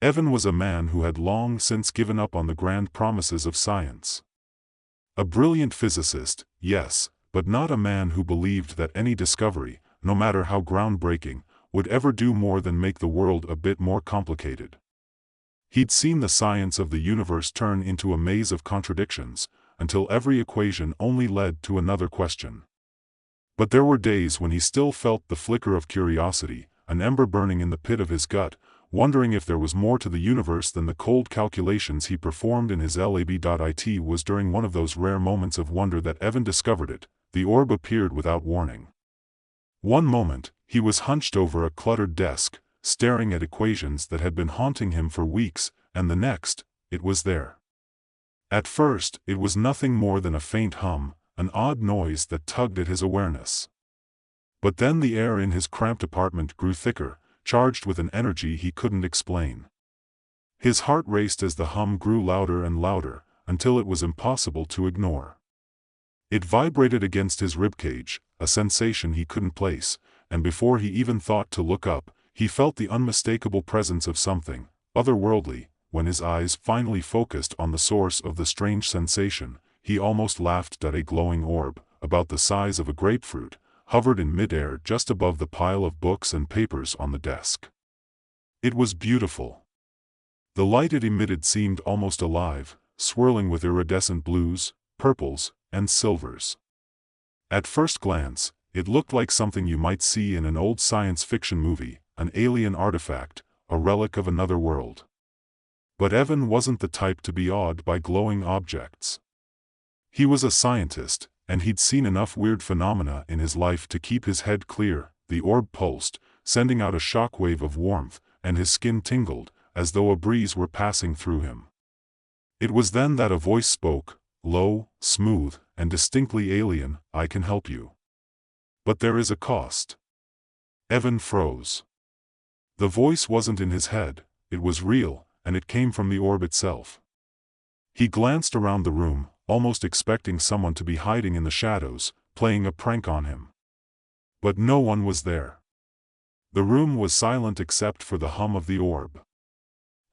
Evan was a man who had long since given up on the grand promises of science. A brilliant physicist, yes, but not a man who believed that any discovery, no matter how groundbreaking, would ever do more than make the world a bit more complicated. He'd seen the science of the universe turn into a maze of contradictions, until every equation only led to another question. But there were days when he still felt the flicker of curiosity, an ember burning in the pit of his gut, wondering if there was more to the universe than the cold calculations he performed in his lab.it. Was during one of those rare moments of wonder that Evan discovered it. The orb appeared without warning. One moment, he was hunched over a cluttered desk, staring at equations that had been haunting him for weeks, and the next, it was there. At first, it was nothing more than a faint hum, an odd noise that tugged at his awareness. But then the air in his cramped apartment grew thicker, charged with an energy he couldn't explain. His heart raced as the hum grew louder and louder, until it was impossible to ignore. It vibrated against his ribcage, a sensation he couldn't place, and before he even thought to look up, he felt the unmistakable presence of something otherworldly. When his eyes finally focused on the source of the strange sensation, he almost laughed at a glowing orb, about the size of a grapefruit, hovered in midair just above the pile of books and papers on the desk. It was beautiful. The light it emitted seemed almost alive, swirling with iridescent blues, purples, and silvers. At first glance, it looked like something you might see in an old science fiction movie, an alien artifact, a relic of another world. But Evan wasn't the type to be awed by glowing objects. He was a scientist, and he'd seen enough weird phenomena in his life to keep his head clear. The orb pulsed, sending out a shockwave of warmth, and his skin tingled, as though a breeze were passing through him. It was then that a voice spoke, low, smooth, and distinctly alien, "I can help you. But there is a cost." Evan froze. The voice wasn't in his head, it was real, and it came from the orb itself. He glanced around the room, almost expecting someone to be hiding in the shadows, playing a prank on him. But no one was there. The room was silent except for the hum of the orb.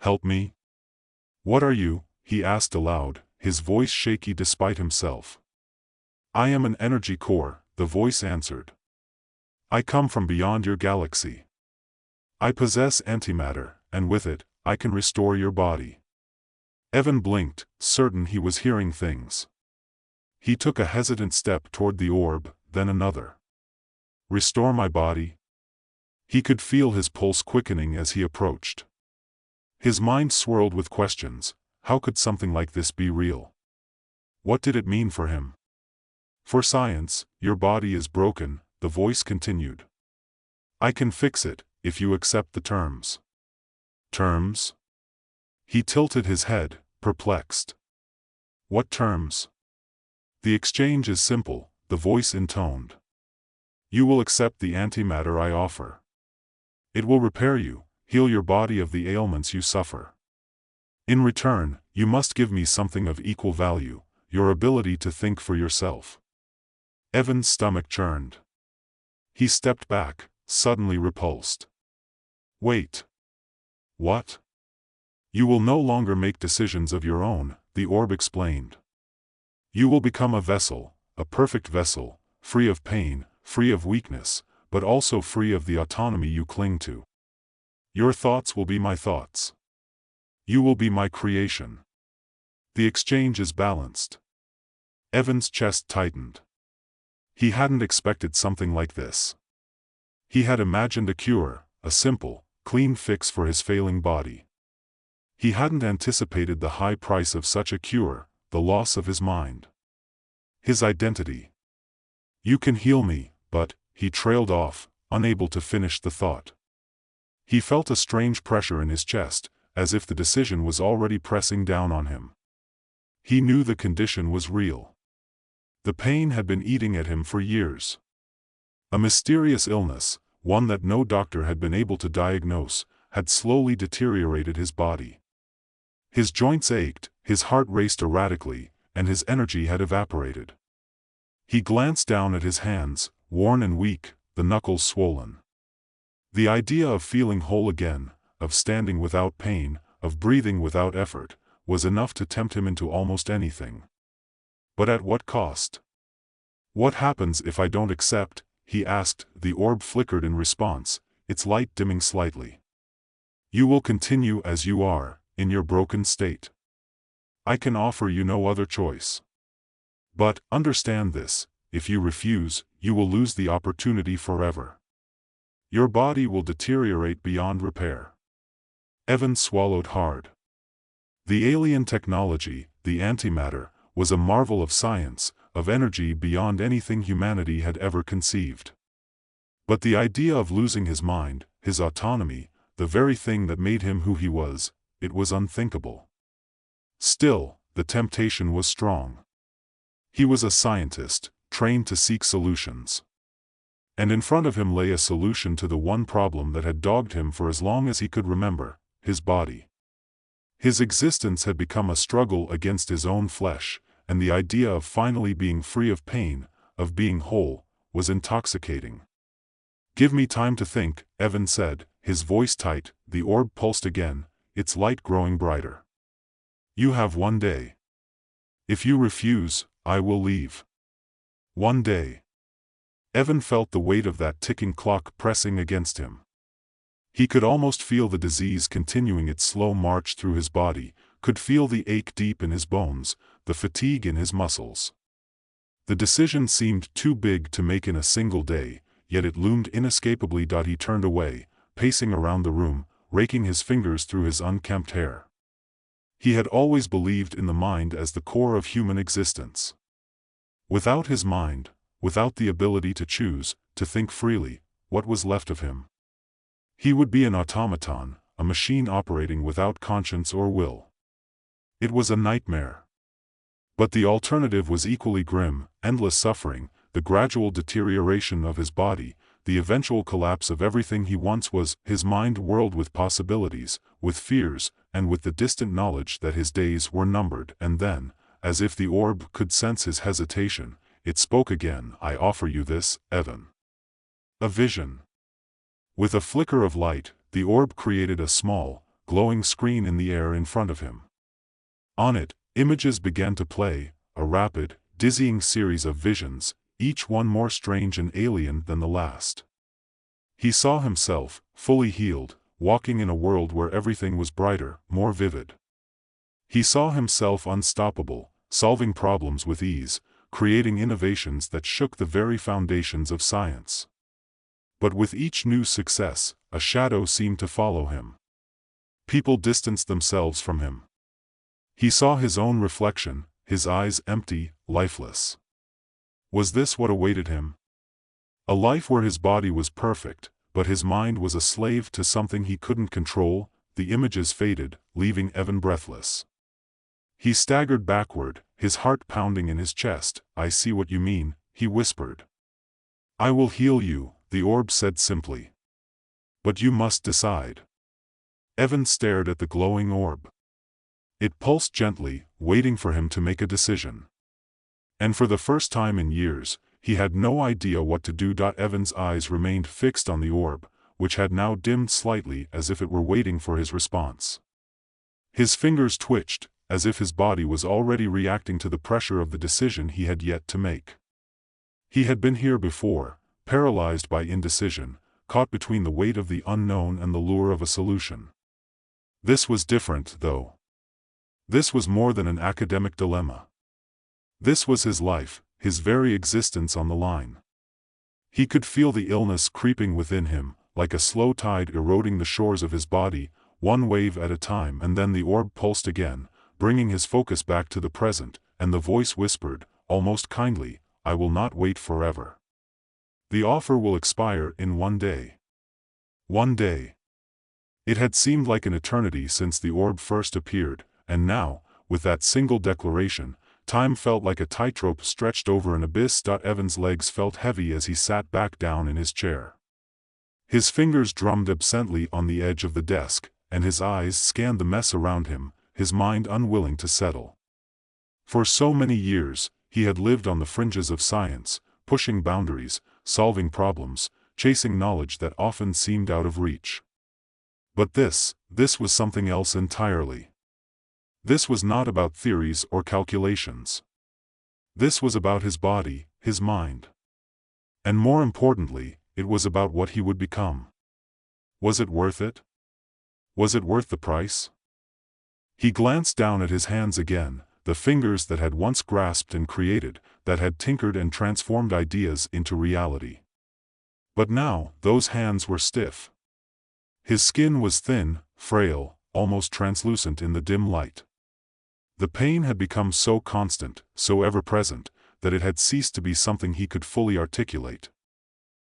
"Help me?" "What are you?" he asked aloud, his voice shaky despite himself. "I am an energy core," the voice answered. "I come from beyond your galaxy. I possess antimatter, and with it, I can restore your body." Evan blinked, certain he was hearing things. He took a hesitant step toward the orb, then another. "Restore my body?" He could feel his pulse quickening as he approached. His mind swirled with questions. How could something like this be real? What did it mean for him? "For science, your body is broken," the voice continued. "I can fix it, if you accept the terms." "Terms?" He tilted his head, perplexed. "What terms?" "The exchange is simple," the voice intoned. "You will accept the antimatter I offer. It will repair you, heal your body of the ailments you suffer. In return, you must give me something of equal value, your ability to think for yourself." Evan's stomach churned. He stepped back, suddenly repulsed. "Wait. What?" "You will no longer make decisions of your own," the orb explained. "You will become a vessel, a perfect vessel, free of pain, free of weakness, but also free of the autonomy you cling to. Your thoughts will be my thoughts. You will be my creation. The exchange is balanced." Evan's chest tightened. He hadn't expected something like this. He had imagined a cure, a simple, clean fix for his failing body. He hadn't anticipated the high price of such a cure, the loss of his mind. His identity. "You can heal me, but," he trailed off, unable to finish the thought. He felt a strange pressure in his chest, as if the decision was already pressing down on him. He knew the condition was real. The pain had been eating at him for years. A mysterious illness, one that no doctor had been able to diagnose, had slowly deteriorated his body. His joints ached, his heart raced erratically, and his energy had evaporated. He glanced down at his hands, worn and weak, the knuckles swollen. The idea of feeling whole again, of standing without pain, of breathing without effort, was enough to tempt him into almost anything. But at what cost? "What happens if I don't accept?" he asked. The orb flickered in response, its light dimming slightly. "You will continue as you are, in your broken state. I can offer you no other choice. But, understand this, if you refuse, you will lose the opportunity forever. Your body will deteriorate beyond repair." Evan swallowed hard. The alien technology, the antimatter, was a marvel of science, of energy beyond anything humanity had ever conceived. But the idea of losing his mind, his autonomy, the very thing that made him who he was, it was unthinkable. Still, the temptation was strong. He was a scientist, trained to seek solutions. And in front of him lay a solution to the one problem that had dogged him for as long as he could remember: his body. His existence had become a struggle against his own flesh, and the idea of finally being free of pain, of being whole, was intoxicating. "Give me time to think," Evan said, his voice tight. The orb pulsed again, its light growing brighter. "You have 1 day. If you refuse, I will leave." 1 day. Evan felt the weight of that ticking clock pressing against him. He could almost feel the disease continuing its slow march through his body, could feel the ache deep in his bones, the fatigue in his muscles. The decision seemed too big to make in a single day, yet it loomed inescapably. He turned away, pacing around the room, raking his fingers through his unkempt hair. He had always believed in the mind as the core of human existence. Without his mind, without the ability to choose, to think freely, what was left of him? He would be an automaton, a machine operating without conscience or will. It was a nightmare. But the alternative was equally grim: endless suffering, the gradual deterioration of his body, the eventual collapse of everything he once was. His mind whirled with possibilities, with fears, and with the distant knowledge that his days were numbered. And then, as if the orb could sense his hesitation, it spoke again. "I offer you this, Evan. A vision." With a flicker of light, the orb created a small, glowing screen in the air in front of him. On it, images began to play, a rapid, dizzying series of visions, each one more strange and alien than the last. He saw himself, fully healed, walking in a world where everything was brighter, more vivid. He saw himself unstoppable, solving problems with ease, creating innovations that shook the very foundations of science. But with each new success, a shadow seemed to follow him. People distanced themselves from him. He saw his own reflection, his eyes empty, lifeless. Was this what awaited him? A life where his body was perfect, but his mind was a slave to something he couldn't control? The images faded, leaving Evan breathless. He staggered backward, his heart pounding in his chest. "I see what you mean," he whispered. "I will heal you," the orb said simply. "But you must decide." Evan stared at the glowing orb. It pulsed gently, waiting for him to make a decision. And for the first time in years, he had no idea what to do. Evan's eyes remained fixed on the orb, which had now dimmed slightly as if it were waiting for his response. His fingers twitched, as if his body was already reacting to the pressure of the decision he had yet to make. He had been here before, paralyzed by indecision, caught between the weight of the unknown and the lure of a solution. This was different, though. This was more than an academic dilemma. This was his life, his very existence on the line. He could feel the illness creeping within him, like a slow tide eroding the shores of his body, one wave at a time. And then the orb pulsed again, bringing his focus back to the present, and the voice whispered, almost kindly, "I will not wait forever. The offer will expire in 1 day. 1 day." It had seemed like an eternity since the orb first appeared, and now, with that single declaration, time felt like a tightrope stretched over an abyss. Evan's legs felt heavy as he sat back down in his chair. His fingers drummed absently on the edge of the desk, and his eyes scanned the mess around him, his mind unwilling to settle. For so many years, he had lived on the fringes of science, pushing boundaries, solving problems, chasing knowledge that often seemed out of reach. But this was something else entirely. This was not about theories or calculations. This was about his body, his mind. And more importantly, it was about what he would become. Was it worth it? Was it worth the price? He glanced down at his hands again, the fingers that had once grasped and created, that had tinkered and transformed ideas into reality. But now, those hands were stiff. His skin was thin, frail, almost translucent in the dim light. The pain had become so constant, so ever-present, that it had ceased to be something he could fully articulate.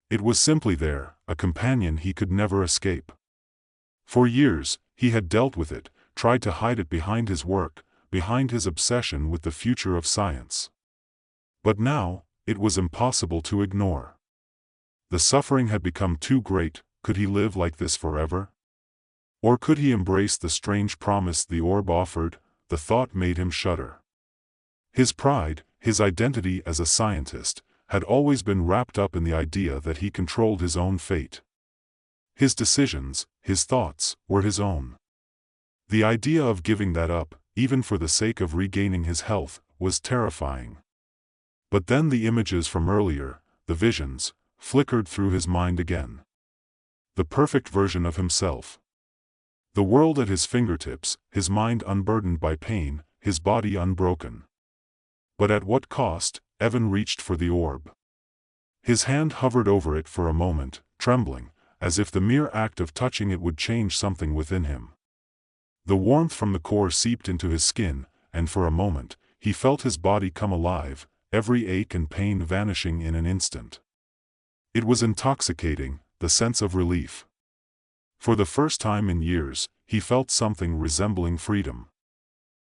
It was simply there, a companion he could never escape. For years, he had dealt with it, tried to hide it behind his work, behind his obsession with the future of science. But now, it was impossible to ignore. The suffering had become too great. Could he live like this forever? Or could he embrace the strange promise the orb offered? The thought made him shudder. His pride, his identity as a scientist, had always been wrapped up in the idea that he controlled his own fate. His decisions, his thoughts, were his own. The idea of giving that up, even for the sake of regaining his health, was terrifying. But then the images from earlier, the visions, flickered through his mind again. The perfect version of himself. The world at his fingertips, his mind unburdened by pain, his body unbroken. But at what cost? Evan reached for the orb. His hand hovered over it for a moment, trembling, as if the mere act of touching it would change something within him. The warmth from the core seeped into his skin, and for a moment, he felt his body come alive, every ache and pain vanishing in an instant. It was intoxicating, the sense of relief. For the first time in years, he felt something resembling freedom.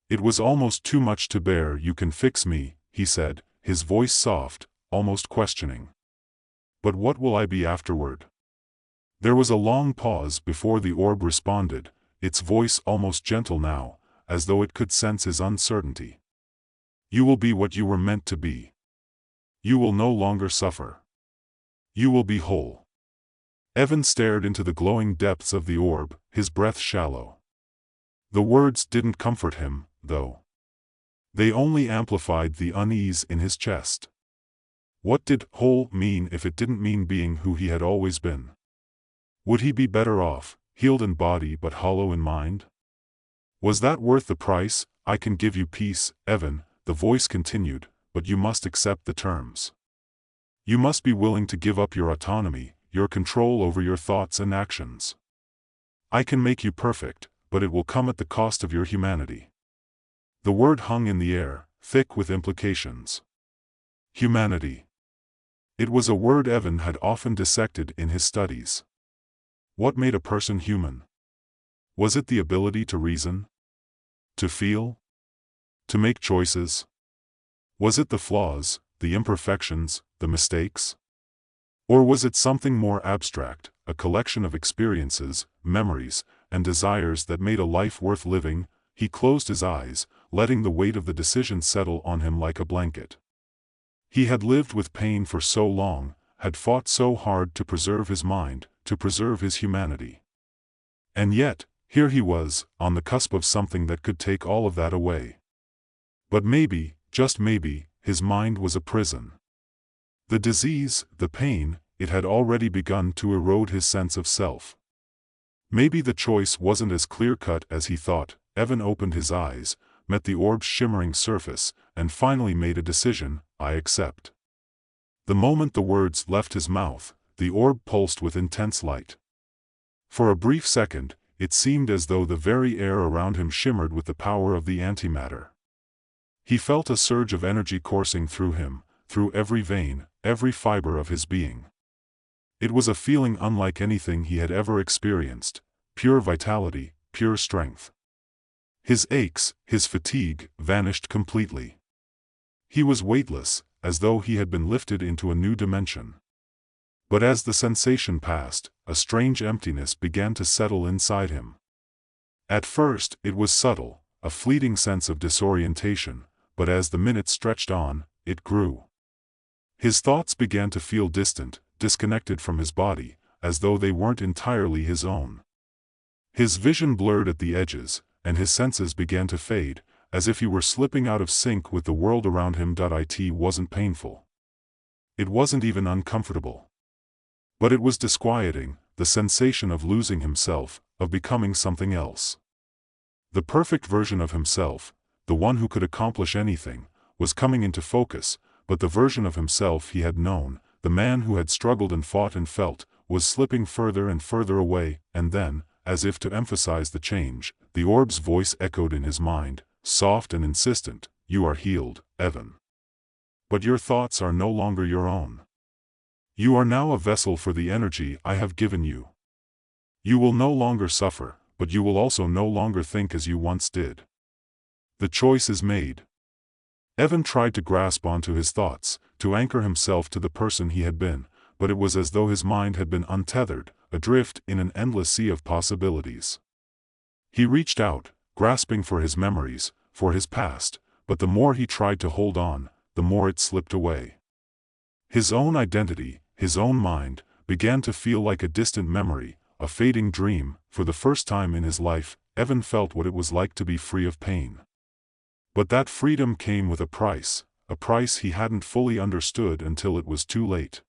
It was almost too much to bear. "You can fix me," he said, his voice soft, almost questioning. "But what will I be afterward?" There was a long pause before the orb responded, its voice almost gentle now, as though it could sense his uncertainty. "You will be what you were meant to be. You will no longer suffer. You will be whole." Evan stared into the glowing depths of the orb, his breath shallow. The words didn't comfort him, though. They only amplified the unease in his chest. What did whole mean if it didn't mean being who he had always been? Would he be better off, healed in body but hollow in mind? Was that worth the price? "I can give you peace, Evan," the voice continued, "but you must accept the terms. You must be willing to give up your autonomy, your control over your thoughts and actions. I can make you perfect, but it will come at the cost of your humanity." The word hung in the air, thick with implications. Humanity. It was a word Evan had often dissected in his studies. What made a person human? Was it the ability to reason? To feel? To make choices? Was it the flaws, the imperfections, the mistakes? Or was it something more abstract, a collection of experiences, memories, and desires that made a life worth living? He closed his eyes, letting the weight of the decision settle on him like a blanket. He had lived with pain for so long, had fought so hard to preserve his mind, to preserve his humanity. And yet, here he was, on the cusp of something that could take all of that away. But maybe, just maybe, his mind was a prison. The disease, the pain, it had already begun to erode his sense of self. Maybe the choice wasn't as clear-cut as he thought. Evan opened his eyes, met the orb's shimmering surface, and finally made a decision. "I accept." The moment the words left his mouth, the orb pulsed with intense light. For a brief second, it seemed as though the very air around him shimmered with the power of the antimatter. He felt a surge of energy coursing through him, through every vein, every fiber of his being. It was a feeling unlike anything he had ever experienced, pure vitality, pure strength. His aches, his fatigue, vanished completely. He was weightless, as though he had been lifted into a new dimension. But as the sensation passed, a strange emptiness began to settle inside him. At first, it was subtle, a fleeting sense of disorientation, but as the minutes stretched on, it grew. His thoughts began to feel distant, disconnected from his body, as though they weren't entirely his own. His vision blurred at the edges, and his senses began to fade, as if he were slipping out of sync with the world around him. It wasn't painful. It wasn't even uncomfortable. But it was disquieting, the sensation of losing himself, of becoming something else. The perfect version of himself, the one who could accomplish anything, was coming into focus, but the version of himself he had known, the man who had struggled and fought and felt, was slipping further and further away. And then, as if to emphasize the change, the orb's voice echoed in his mind, soft and insistent, "You are healed, Evan. But your thoughts are no longer your own. You are now a vessel for the energy I have given you. You will no longer suffer, but you will also no longer think as you once did. The choice is made." Evan tried to grasp onto his thoughts, to anchor himself to the person he had been, but it was as though his mind had been untethered, adrift in an endless sea of possibilities. He reached out, grasping for his memories, for his past, but the more he tried to hold on, the more it slipped away. His own identity, his own mind, began to feel like a distant memory, a fading dream. For the first time in his life, Evan felt what it was like to be free of pain. But that freedom came with a price he hadn't fully understood until it was too late.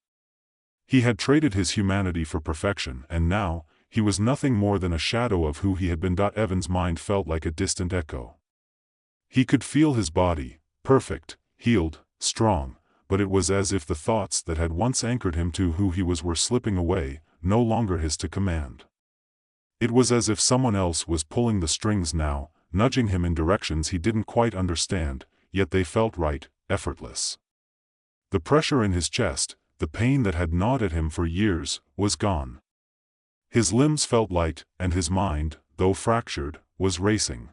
He had traded his humanity for perfection, and now, he was nothing more than a shadow of who he had been. Evan's mind felt like a distant echo. He could feel his body, perfect, healed, strong, but it was as if the thoughts that had once anchored him to who he was were slipping away, no longer his to command. It was as if someone else was pulling the strings now, nudging him in directions he didn't quite understand, yet they felt right, effortless. The pressure in his chest, the pain that had gnawed at him for years, was gone. His limbs felt light, and his mind, though fractured, was racing.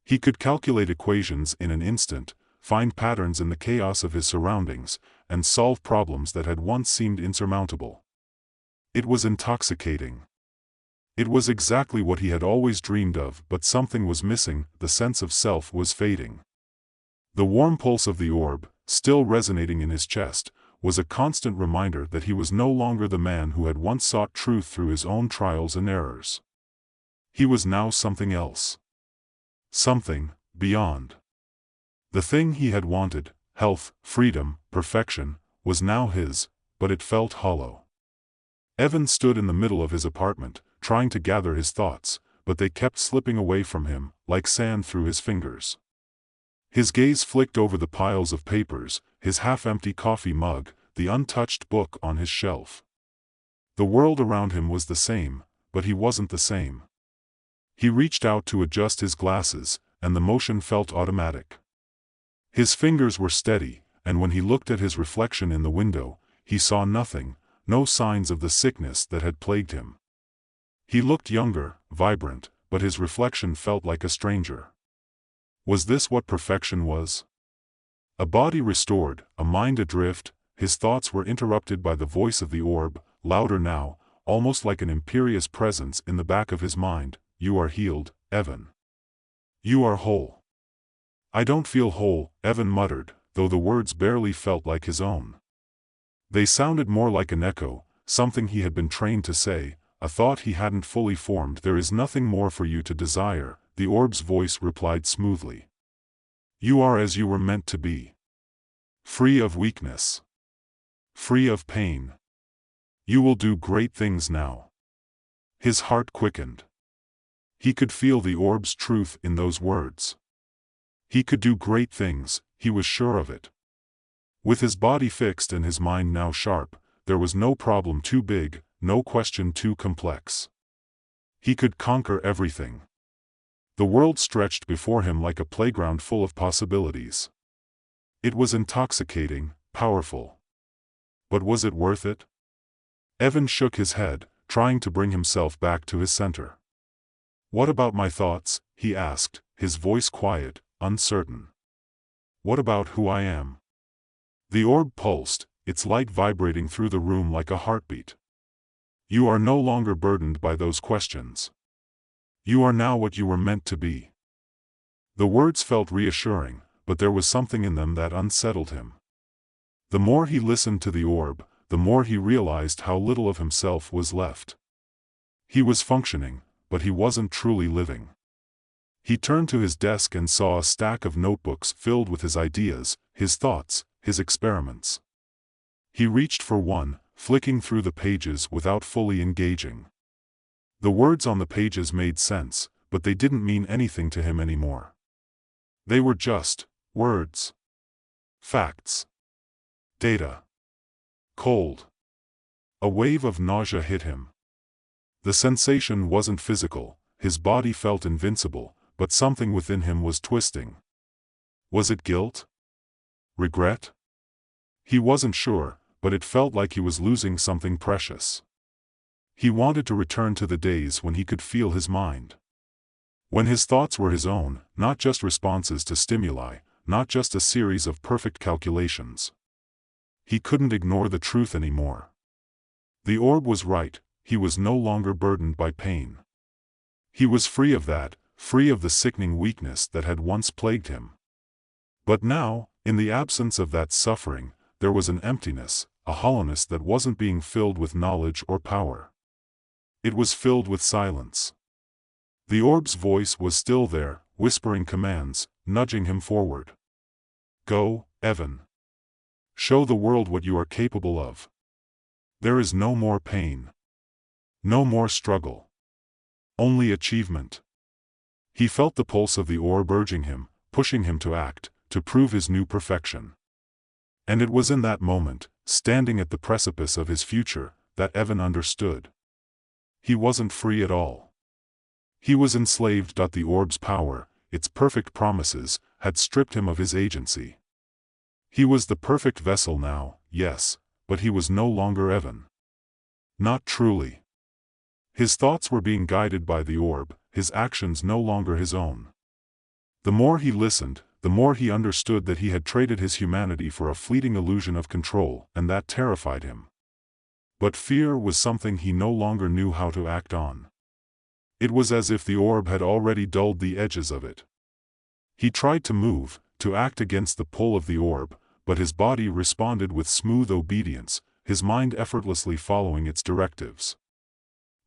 He could calculate equations in an instant, find patterns in the chaos of his surroundings, and solve problems that had once seemed insurmountable. It was intoxicating. It was exactly what he had always dreamed of, but something was missing. The sense of self was fading. The warm pulse of the orb, still resonating in his chest, was a constant reminder that he was no longer the man who had once sought truth through his own trials and errors. He was now something else. Something beyond. The thing he had wanted, health, freedom, perfection, was now his, but it felt hollow. Evan stood in the middle of his apartment, trying to gather his thoughts, but they kept slipping away from him, like sand through his fingers. His gaze flicked over the piles of papers, his half-empty coffee mug, the untouched book on his shelf. The world around him was the same, but he wasn't the same. He reached out to adjust his glasses, and the motion felt automatic. His fingers were steady, and when he looked at his reflection in the window, he saw nothing, no signs of the sickness that had plagued him. He looked younger, vibrant, but his reflection felt like a stranger. Was this what perfection was? A body restored, a mind adrift. His thoughts were interrupted by the voice of the orb, louder now, almost like an imperious presence in the back of his mind. "You are healed, Evan. You are whole." "I don't feel whole," Evan muttered, though the words barely felt like his own. They sounded more like an echo, something he had been trained to say, a thought he hadn't fully formed. "There is nothing more for you to desire," the orb's voice replied smoothly. "You are as you were meant to be. Free of weakness. Free of pain. You will do great things now." His heart quickened. He could feel the orb's truth in those words. He could do great things, he was sure of it. With his body fixed and his mind now sharp, there was no problem too big, no question too complex. He could conquer everything. The world stretched before him like a playground full of possibilities. It was intoxicating, powerful. But was it worth it? Evan shook his head, trying to bring himself back to his center. "What about my thoughts?" he asked, his voice quiet, uncertain. "What about who I am?" The orb pulsed, its light vibrating through the room like a heartbeat. "You are no longer burdened by those questions. You are now what you were meant to be." The words felt reassuring, but there was something in them that unsettled him. The more he listened to the orb, the more he realized how little of himself was left. He was functioning, but he wasn't truly living. He turned to his desk and saw a stack of notebooks filled with his ideas, his thoughts, his experiments. He reached for one, flicking through the pages without fully engaging. The words on the pages made sense, but they didn't mean anything to him anymore. They were just words. Facts. Data. Cold. A wave of nausea hit him. The sensation wasn't physical, his body felt invincible, but something within him was twisting. Was it guilt? Regret? He wasn't sure, but it felt like he was losing something precious. He wanted to return to the days when he could feel his mind. When his thoughts were his own, not just responses to stimuli, not just a series of perfect calculations. He couldn't ignore the truth anymore. The orb was right, he was no longer burdened by pain. He was free of that, free of the sickening weakness that had once plagued him. But now, in the absence of that suffering, there was an emptiness, a hollowness that wasn't being filled with knowledge or power. It was filled with silence. The orb's voice was still there, whispering commands, nudging him forward. Go, Evan. Show the world what you are capable of. There is no more pain. No more struggle. Only achievement. He felt the pulse of the orb urging him, pushing him to act, to prove his new perfection. And it was in that moment, standing at the precipice of his future, that Evan understood. He wasn't free at all. He was enslaved. The orb's power, its perfect promises, had stripped him of his agency. He was the perfect vessel now, yes, but he was no longer Evan. Not truly. His thoughts were being guided by the orb, his actions no longer his own. The more he listened, the more he understood that he had traded his humanity for a fleeting illusion of control, and that terrified him. But fear was something he no longer knew how to act on. It was as if the orb had already dulled the edges of it. He tried to move, to act against the pull of the orb, but his body responded with smooth obedience, his mind effortlessly following its directives.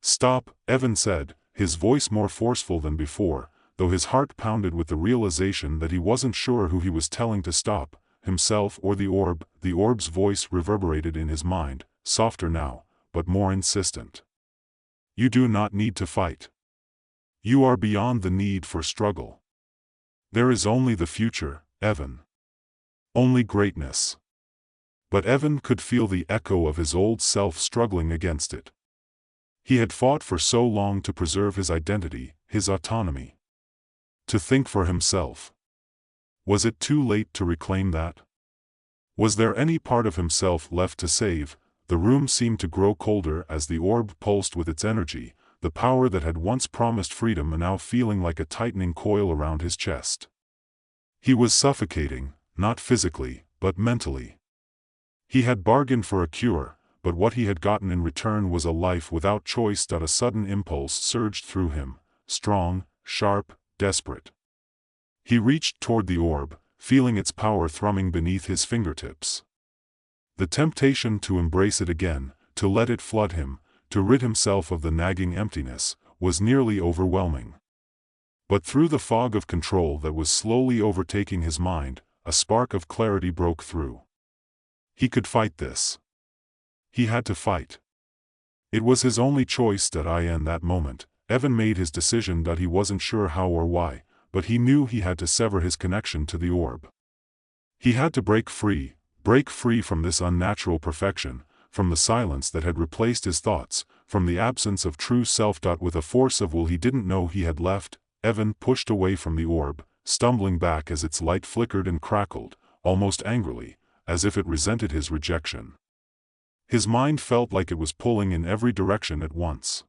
Stop, Evan said, his voice more forceful than before, though his heart pounded with the realization that he wasn't sure who he was telling to stop, himself or the orb. The orb's voice reverberated in his mind, softer now, but more insistent. You do not need to fight. You are beyond the need for struggle. There is only the future, Evan. Only greatness. But Evan could feel the echo of his old self struggling against it. He had fought for so long to preserve his identity, his autonomy. To think for himself. Was it too late to reclaim that? Was there any part of himself left to save? The room seemed to grow colder as the orb pulsed with its energy, the power that had once promised freedom now feeling like a tightening coil around his chest. He was suffocating, not physically, but mentally. He had bargained for a cure, but what he had gotten in return was a life without choice. A sudden impulse surged through him, strong, sharp, desperate. He reached toward the orb, feeling its power thrumming beneath his fingertips. The temptation to embrace it again, to let it flood him, to rid himself of the nagging emptiness, was nearly overwhelming. But through the fog of control that was slowly overtaking his mind, a spark of clarity broke through. He could fight this. He had to fight. It was his only choice. In that moment, Evan made his decision. He wasn't sure how or why, but he knew he had to sever his connection to the orb. He had to break free from this unnatural perfection, from the silence that had replaced his thoughts, from the absence of true self. With a force of will he didn't know he had left, Evan pushed away from the orb, stumbling back as its light flickered and crackled, almost angrily, as if it resented his rejection. His mind felt like it was pulling in every direction at once.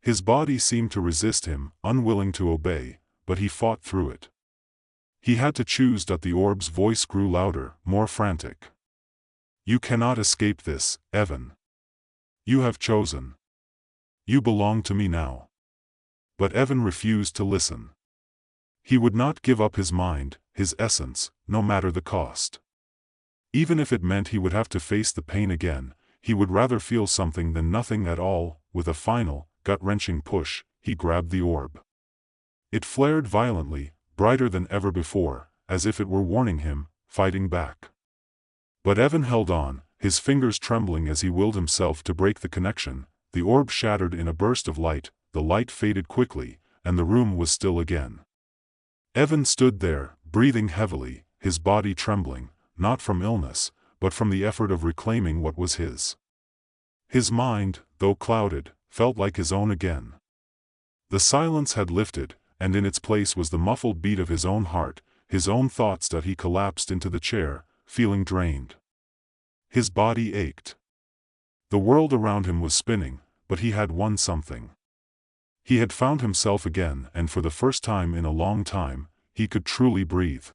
His body seemed to resist him, unwilling to obey, but he fought through it. He had to choose. The orb's voice grew louder, more frantic. You cannot escape this, Evan. You have chosen. You belong to me now. But Evan refused to listen. He would not give up his mind, his essence, no matter the cost. Even if it meant he would have to face the pain again, he would rather feel something than nothing at all. With a final, gut-wrenching push, he grabbed the orb. It flared violently, brighter than ever before, as if it were warning him, fighting back. But Evan held on, his fingers trembling as he willed himself to break the connection. The orb shattered in a burst of light, the light faded quickly, and the room was still again. Evan stood there, breathing heavily, his body trembling, not from illness, but from the effort of reclaiming what was his. His mind, though clouded, felt like his own again. The silence had lifted, and in its place was the muffled beat of his own heart, his own thoughts. That he collapsed into the chair, feeling drained. His body ached. The world around him was spinning, but he had won something. He had found himself again, and for the first time in a long time, he could truly breathe.